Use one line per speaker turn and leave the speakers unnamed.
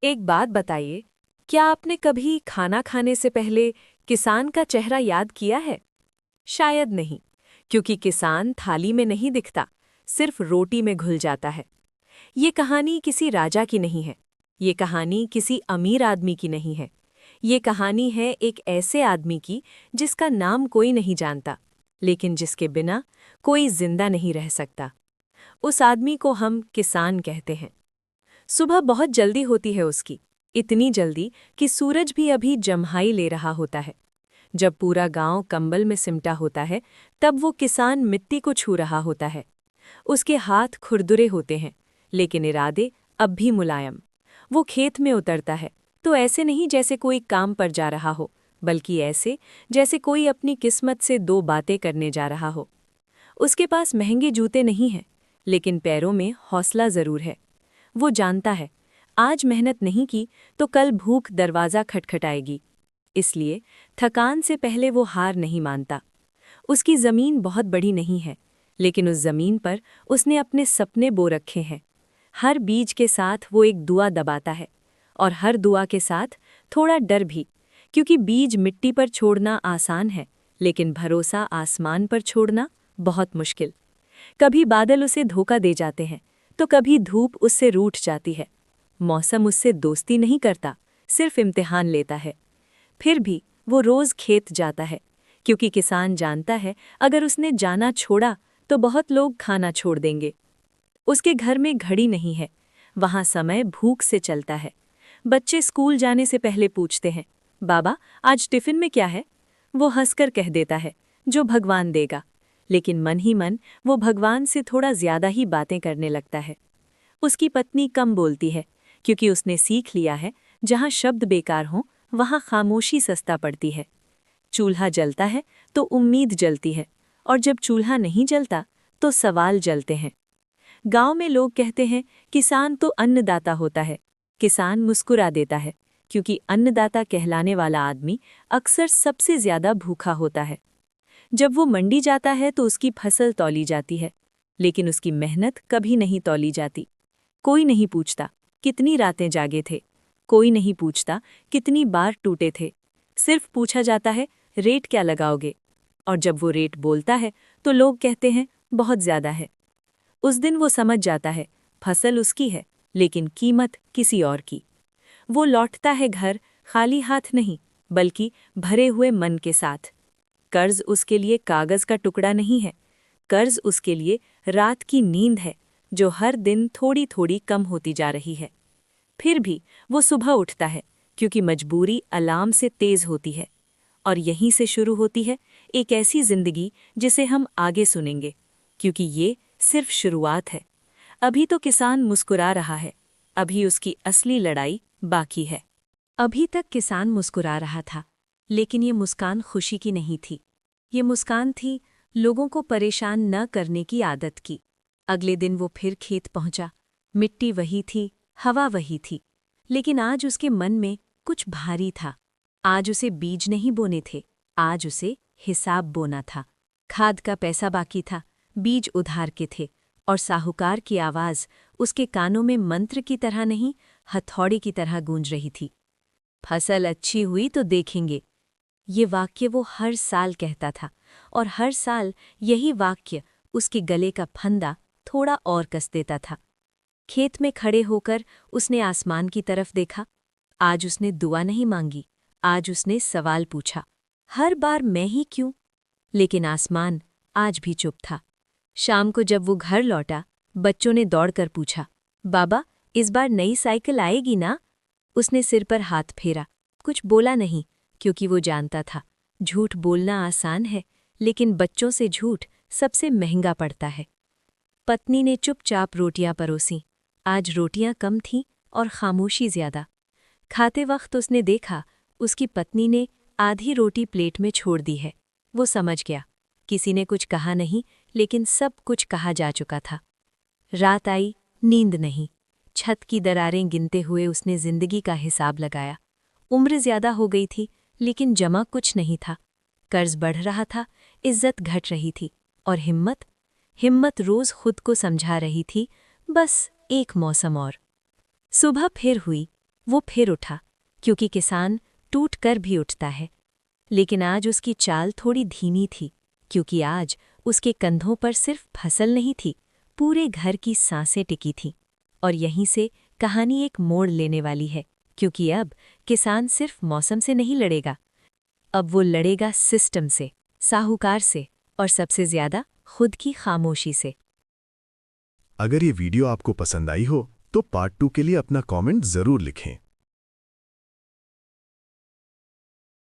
एक बात बताइए, क्या आपने कभी खाना खाने से पहले किसान का चेहरा याद किया है? शायद नहीं, क्योंकि किसान थाली में नहीं दिखता, सिर्फ रोटी में घुल जाता है। ये कहानी किसी राजा की नहीं है। ये कहानी किसी अमीर आदमी की नहीं है। ये कहानी है एक ऐसे आदमी की जिसका नाम कोई नहीं जानता, लेकिन जिसके बिना कोई जिंदा नहीं रह सकता। उस आदमी को हम किसान कहते हैं। सुबह बहुत जल्दी होती है उसकी, इतनी जल्दी कि सूरज भी अभी जम्हाई ले रहा होता है। जब पूरा गांव कंबल में सिमटा होता है, तब वो किसान मिट्टी को छू रहा होता है। उसके हाथ खुरदुरे होते हैं, लेकिन इरादे अब भी मुलायम। वो खेत में उतरता है, तो ऐसे नहीं जैसे कोई काम पर जा रहा हो, बल्कि ऐसे जैसे कोई अपनी किस्मत से दो बातें करने जा रहा हो। उसके पास महंगे जूते नहीं हैं, लेकिन पैरों में हौसला जरूर है। वो जानता है, आज मेहनत नहीं की तो कल भूख दरवाज़ा खटखटाएगी। इसलिए थकान से पहले वो हार नहीं मानता। उसकी ज़मीन बहुत बड़ी नहीं है, लेकिन उस ज़मीन पर उसने अपने सपने बो रखे हैं। हर बीज के साथ वो एक दुआ दबाता है, और हर दुआ के साथ थोड़ा डर भी, क्योंकि बीज मिट्टी पर छोड़ना आसान है, लेकिन भरोसा आसमान पर छोड़ना बहुत मुश्किल। कभी बादल उसे धोखा दे जाते हैं, तो कभी धूप उससे रूठ जाती है। मौसम उससे दोस्ती नहीं करता, सिर्फ इम्तिहान लेता है। फिर भी वो रोज खेत जाता है, क्योंकि किसान जानता है अगर उसने जाना छोड़ा तो बहुत लोग खाना छोड़ देंगे। उसके घर में घड़ी नहीं है, वहाँ समय भूख से चलता है। बच्चे स्कूल जाने से पहले पूछते हैं, बाबा आज टिफिन में क्या है? वो हंसकर कह देता है, जो भगवान देगा। लेकिन मन ही मन वो भगवान से थोड़ा ज्यादा ही बातें करने लगता है। उसकी पत्नी कम बोलती है, क्योंकि उसने सीख लिया है जहाँ शब्द बेकार हों वहाँ खामोशी सस्ता पड़ती है। चूल्हा जलता है तो उम्मीद जलती है, और जब चूल्हा नहीं जलता तो सवाल जलते हैं। गांव में लोग कहते हैं किसान तो अन्नदाता होता है। किसान मुस्कुरा देता है, क्योंकि अन्नदाता कहलाने वाला आदमी अक्सर सबसे ज्यादा भूखा होता है। जब वो मंडी जाता है तो उसकी फसल तौली जाती है, लेकिन उसकी मेहनत कभी नहीं तौली जाती। कोई नहीं पूछता कितनी रातें जागे थे, कोई नहीं पूछता कितनी बार टूटे थे। सिर्फ पूछा जाता है रेट क्या लगाओगे, और जब वो रेट बोलता है तो लोग कहते हैं बहुत ज्यादा है। उस दिन वो समझ जाता है फसल उसकी है, लेकिन कीमत किसी और की। वो लौटता है घर खाली हाथ नहीं, बल्कि भरे हुए मन के साथ। कर्ज उसके लिए कागज का टुकड़ा नहीं है, कर्ज उसके लिए रात की नींद है, जो हर दिन थोड़ी थोड़ी कम होती जा रही है। फिर भी वो सुबह उठता है, क्योंकि मजबूरी अलार्म से तेज होती है। और यहीं से शुरू होती है एक ऐसी जिंदगी जिसे हम आगे सुनेंगे, क्योंकि ये सिर्फ शुरुआत है। अभी तो किसान मुस्कुरा रहा है, अभी उसकी असली लड़ाई बाकी है। अभी तक किसान मुस्कुरा रहा था, लेकिन ये मुस्कान खुशी की नहीं थी। ये मुस्कान थी लोगों को परेशान न करने की आदत की। अगले दिन वो फिर खेत पहुंचा। मिट्टी वही थी, हवा वही थी, लेकिन आज उसके मन में कुछ भारी था। आज उसे बीज नहीं बोने थे, आज उसे हिसाब बोना था। खाद का पैसा बाकी था, बीज उधार के थे, और साहूकार की आवाज़ उसके कानों में मंत्र की तरह नहीं, हथौड़ी की तरह गूंज रही थी। फसल अच्छी हुई तो देखेंगे। ये वाक्य वो हर साल कहता था, और हर साल यही वाक्य उसके गले का फंदा थोड़ा और कस देता था। खेत में खड़े होकर उसने आसमान की तरफ देखा। आज उसने दुआ नहीं मांगी, आज उसने सवाल पूछा, हर बार मैं ही क्यों? लेकिन आसमान आज भी चुप था। शाम को जब वो घर लौटा, बच्चों ने दौड़कर पूछा, बाबा इस बार नई साइकिल आएगी ना? उसने सिर पर हाथ फेरा, कुछ बोला नहीं, क्योंकि वो जानता था झूठ बोलना आसान है, लेकिन बच्चों से झूठ सबसे महंगा पड़ता है। पत्नी ने चुपचाप रोटियां परोसीं। आज रोटियां कम थीं और खामोशी ज्यादा। खाते वक्त उसने देखा उसकी पत्नी ने आधी रोटी प्लेट में छोड़ दी है। वो समझ गया, किसी ने कुछ कहा नहीं, लेकिन सब कुछ कहा जा चुका था। रात आई, नींद नहीं। छत की दरारें गिनते हुए उसने जिंदगी का हिसाब लगाया। उम्र ज्यादा हो गई थी, लेकिन जमा कुछ नहीं था। कर्ज बढ़ रहा था, इज्जत घट रही थी, और हिम्मत रोज खुद को समझा रही थी, बस एक मौसम और। सुबह फिर हुई, वो फिर उठा, क्योंकि किसान टूट कर भी उठता है। लेकिन आज उसकी चाल थोड़ी धीमी थी, क्योंकि आज उसके कंधों पर सिर्फ फसल नहीं थी, पूरे घर की सांसें टिकी थीं। और यहीं से कहानी एक मोड़ लेने वाली है, क्योंकि अब किसान सिर्फ मौसम से नहीं लड़ेगा, अब वो लड़ेगा सिस्टम से, साहूकार से और सबसे ज्यादा खुद की खामोशी से।
अगर ये वीडियो आपको पसंद आई हो तो पार्ट 2 के लिए अपना कमेंट जरूर लिखें।